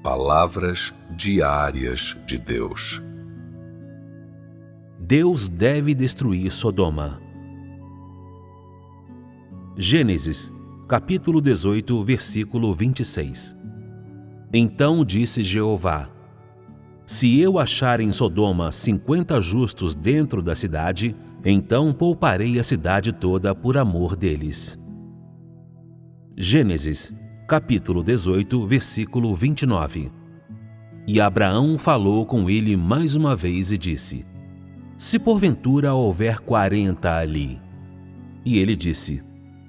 Palavras diárias de Deus. Deus deve destruir Sodoma. Gênesis, capítulo 18, versículo 26. Então disse Jeová: Se eu achar em Sodoma 50 justos dentro da cidade, então pouparei a cidade toda por amor deles. Gênesis, capítulo 18, versículo 29. E Abraão falou com ele mais uma vez e disse: Se porventura houver 40 ali. E ele disse: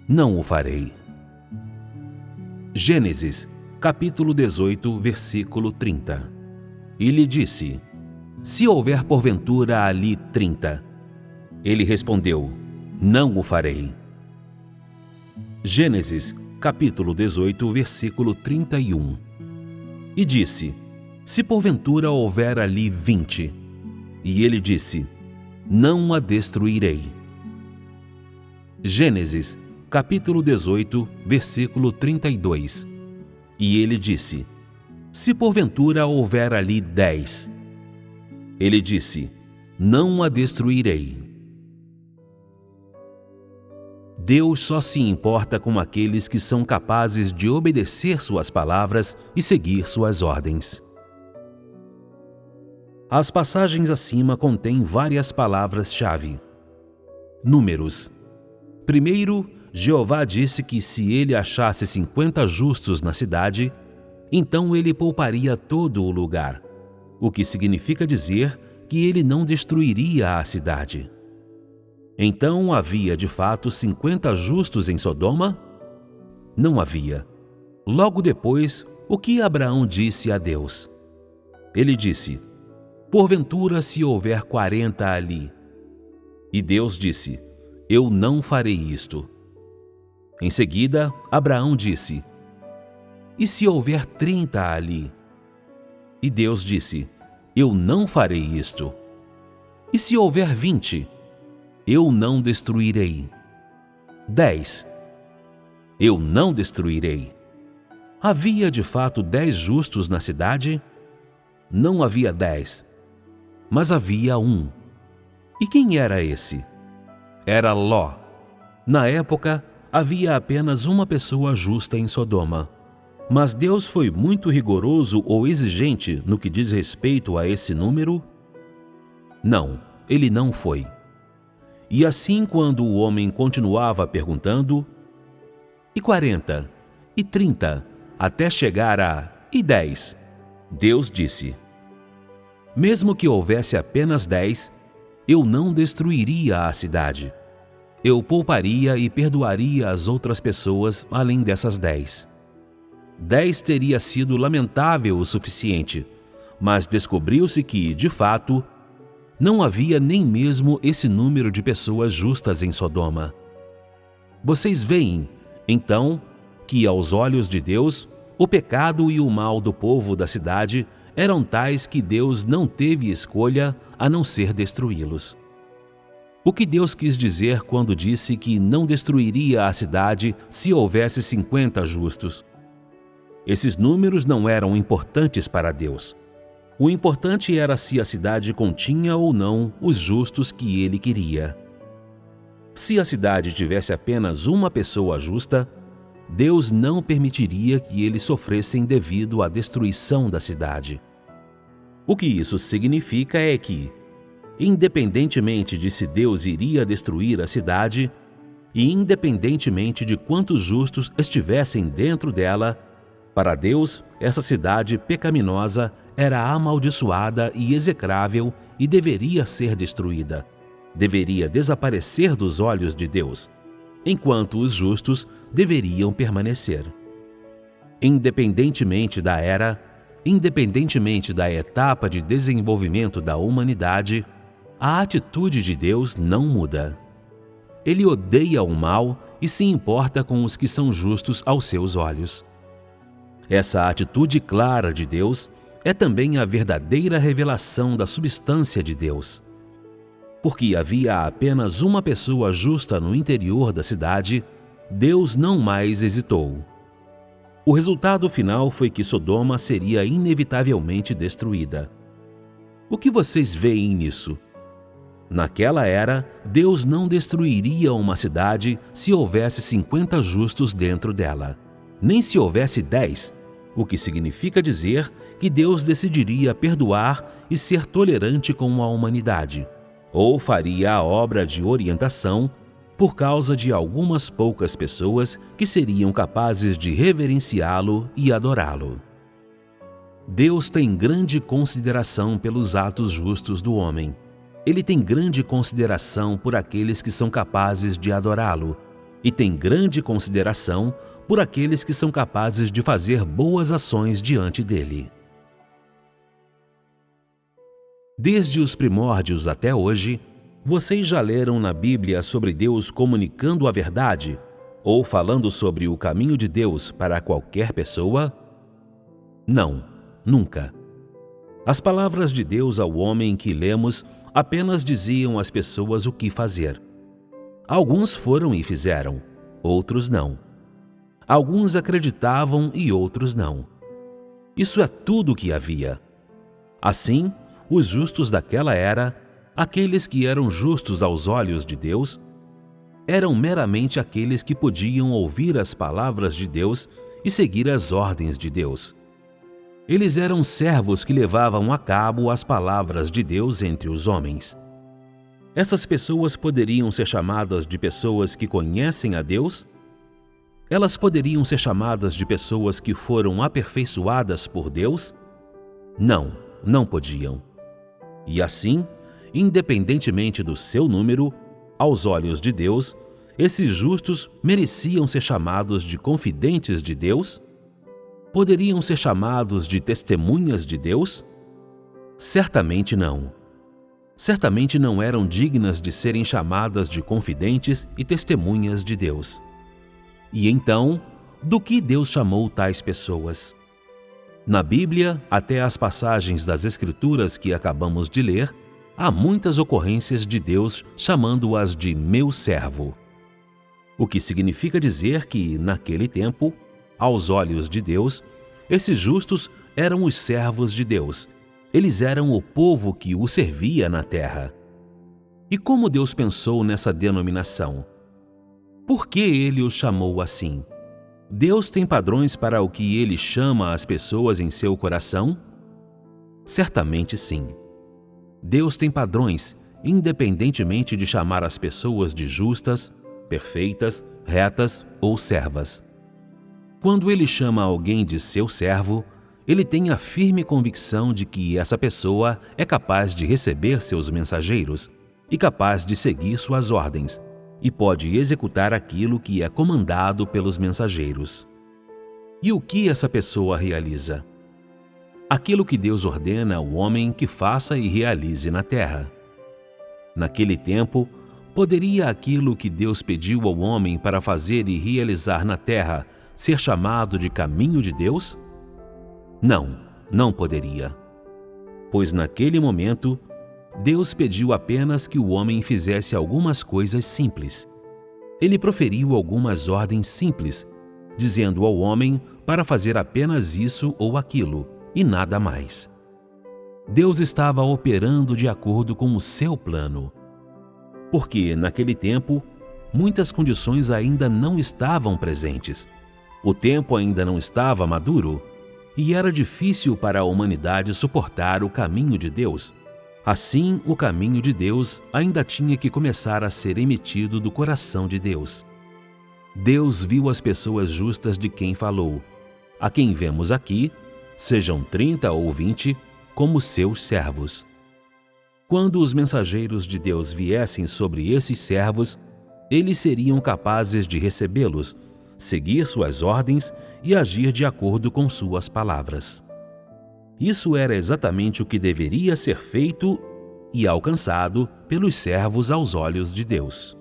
Não o farei. Gênesis, capítulo 18, versículo 30. E lhe disse: Se houver porventura ali 30. Ele respondeu: Não o farei. Gênesis, capítulo 18, versículo 31. E disse: Se porventura houver ali 20. E ele disse: Não a destruirei. Gênesis, capítulo 18, versículo 32. E ele disse: Se porventura houver ali 10. Ele disse: Não a destruirei. Deus só se importa com aqueles que são capazes de obedecer suas palavras e seguir suas ordens. As passagens acima contêm várias palavras-chave. Números. Primeiro, Jeová disse que se ele achasse 50 justos na cidade, então ele pouparia todo o lugar, o que significa dizer que ele não destruiria a cidade. Então havia de fato 50 justos em Sodoma? Não havia. Logo depois, o que Abraão disse a Deus? Ele disse: Porventura se houver 40 ali. E Deus disse: Eu não farei isto. Em seguida, Abraão disse: E se houver 30 ali? E Deus disse: Eu não farei isto. E se houver 20? Eu não destruirei. 10. Eu não destruirei. Havia de fato 10 justos na cidade? Não havia 10, mas havia um. E quem era esse? Era Ló. Na época, havia apenas uma pessoa justa em Sodoma. Mas Deus foi muito rigoroso ou exigente no que diz respeito a esse número? Não, ele não foi. E assim, quando o homem continuava perguntando, e 40, e 30, até chegar a e 10, Deus disse: Mesmo que houvesse apenas 10, eu não destruiria a cidade. Eu pouparia e perdoaria as outras pessoas além dessas 10. 10 teria sido lamentável o suficiente, mas descobriu-se que, de fato, não havia nem mesmo esse número de pessoas justas em Sodoma. Vocês veem, então, que aos olhos de Deus, o pecado e o mal do povo da cidade eram tais que Deus não teve escolha a não ser destruí-los. O que Deus quis dizer quando disse que não destruiria a cidade se houvesse 50 justos? Esses números não eram importantes para Deus. O importante era se a cidade continha ou não os justos que ele queria. Se a cidade tivesse apenas uma pessoa justa, Deus não permitiria que eles sofressem devido à destruição da cidade. O que isso significa é que, independentemente de se Deus iria destruir a cidade, e independentemente de quantos justos estivessem dentro dela, para Deus, essa cidade pecaminosa era amaldiçoada e execrável e deveria ser destruída. Deveria desaparecer dos olhos de Deus, enquanto os justos deveriam permanecer. Independentemente da era, independentemente da etapa de desenvolvimento da humanidade, a atitude de Deus não muda. Ele odeia o mal e se importa com os que são justos aos seus olhos. Essa atitude clara de Deus é também a verdadeira revelação da substância de Deus. Porque havia apenas uma pessoa justa no interior da cidade, Deus não mais hesitou. O resultado final foi que Sodoma seria inevitavelmente destruída. O que vocês veem nisso? Naquela era, Deus não destruiria uma cidade se houvesse 50 justos dentro dela, nem se houvesse 10, o que significa dizer que Deus decidiria perdoar e ser tolerante com a humanidade, ou faria a obra de orientação por causa de algumas poucas pessoas que seriam capazes de reverenciá-lo e adorá-lo. Deus tem grande consideração pelos atos justos do homem. Ele tem grande consideração por aqueles que são capazes de adorá-lo, e tem grande consideração por aqueles que são capazes de fazer boas ações diante dele. Desde os primórdios até hoje, vocês já leram na Bíblia sobre Deus comunicando a verdade ou falando sobre o caminho de Deus para qualquer pessoa? Não, nunca. As palavras de Deus ao homem que lemos apenas diziam às pessoas o que fazer. Alguns foram e fizeram, outros não. Alguns acreditavam e outros não. Isso é tudo o que havia. Assim, os justos daquela era, aqueles que eram justos aos olhos de Deus, eram meramente aqueles que podiam ouvir as palavras de Deus e seguir as ordens de Deus. Eles eram servos que levavam a cabo as palavras de Deus entre os homens. Essas pessoas poderiam ser chamadas de pessoas que conhecem a Deus? Elas poderiam ser chamadas de pessoas que foram aperfeiçoadas por Deus? Não, não podiam. E assim, independentemente do seu número, aos olhos de Deus, esses justos mereciam ser chamados de confidentes de Deus? Poderiam ser chamados de testemunhas de Deus? Certamente não. Certamente não eram dignas de serem chamadas de confidentes e testemunhas de Deus. E então, do que Deus chamou tais pessoas? Na Bíblia, até as passagens das Escrituras que acabamos de ler, há muitas ocorrências de Deus chamando-as de meu servo. O que significa dizer que, naquele tempo, aos olhos de Deus, esses justos eram os servos de Deus. Eles eram o povo que o servia na terra. E como Deus pensou nessa denominação? Por que ele os chamou assim? Deus tem padrões para o que ele chama as pessoas em seu coração? Certamente sim. Deus tem padrões, independentemente de chamar as pessoas de justas, perfeitas, retas ou servas. Quando ele chama alguém de seu servo, ele tem a firme convicção de que essa pessoa é capaz de receber seus mensageiros e capaz de seguir suas ordens, e pode executar aquilo que é comandado pelos mensageiros. E o que essa pessoa realiza? Aquilo que Deus ordena ao homem que faça e realize na terra. Naquele tempo, poderia aquilo que Deus pediu ao homem para fazer e realizar na terra ser chamado de caminho de Deus? Não, não poderia. Pois naquele momento, Deus pediu apenas que o homem fizesse algumas coisas simples. Ele proferiu algumas ordens simples, dizendo ao homem para fazer apenas isso ou aquilo, e nada mais. Deus estava operando de acordo com o seu plano. Porque, naquele tempo, muitas condições ainda não estavam presentes. O tempo ainda não estava maduro, e era difícil para a humanidade suportar o caminho de Deus. Assim, o caminho de Deus ainda tinha que começar a ser emitido do coração de Deus. Deus viu as pessoas justas de quem falou, a quem vemos aqui, sejam 30 ou 20, como seus servos. Quando os mensageiros de Deus viessem sobre esses servos, eles seriam capazes de recebê-los, seguir suas ordens e agir de acordo com suas palavras. Isso era exatamente o que deveria ser feito e alcançado pelos servos aos olhos de Deus.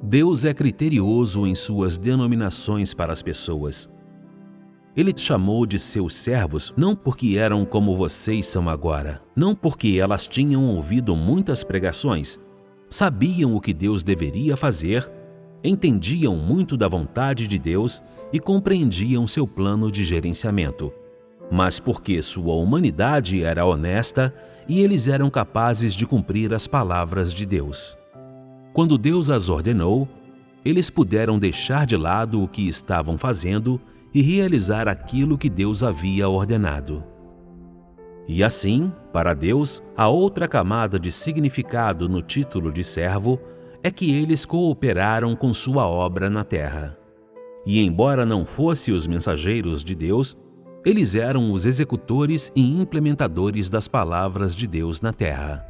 Deus é criterioso em suas denominações para as pessoas. Ele te chamou de seus servos não porque eram como vocês são agora, não porque elas tinham ouvido muitas pregações, sabiam o que Deus deveria fazer, entendiam muito da vontade de Deus e compreendiam seu plano de gerenciamento, mas porque sua humanidade era honesta e eles eram capazes de cumprir as palavras de Deus. Quando Deus as ordenou, eles puderam deixar de lado o que estavam fazendo e realizar aquilo que Deus havia ordenado. E assim, para Deus, a outra camada de significado no título de servo é que eles cooperaram com sua obra na terra. E embora não fossem os mensageiros de Deus, eles eram os executores e implementadores das palavras de Deus na terra.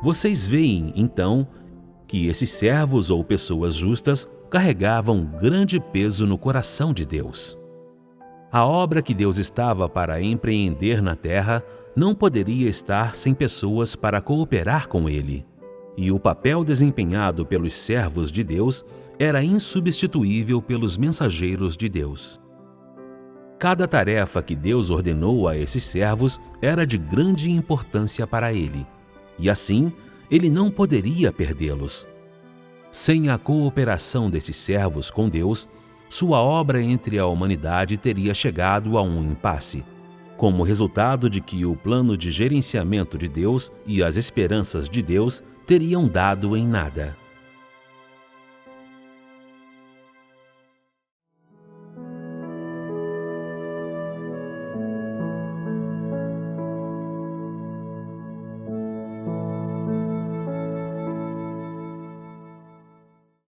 Vocês veem, então, que esses servos ou pessoas justas carregavam grande peso no coração de Deus. A obra que Deus estava para empreender na terra não poderia estar sem pessoas para cooperar com Ele, e o papel desempenhado pelos servos de Deus era insubstituível pelos mensageiros de Deus. Cada tarefa que Deus ordenou a esses servos era de grande importância para Ele, e assim Ele não poderia perdê-los. Sem a cooperação desses servos com Deus, sua obra entre a humanidade teria chegado a um impasse, como resultado de que o plano de gerenciamento de Deus e as esperanças de Deus teriam dado em nada.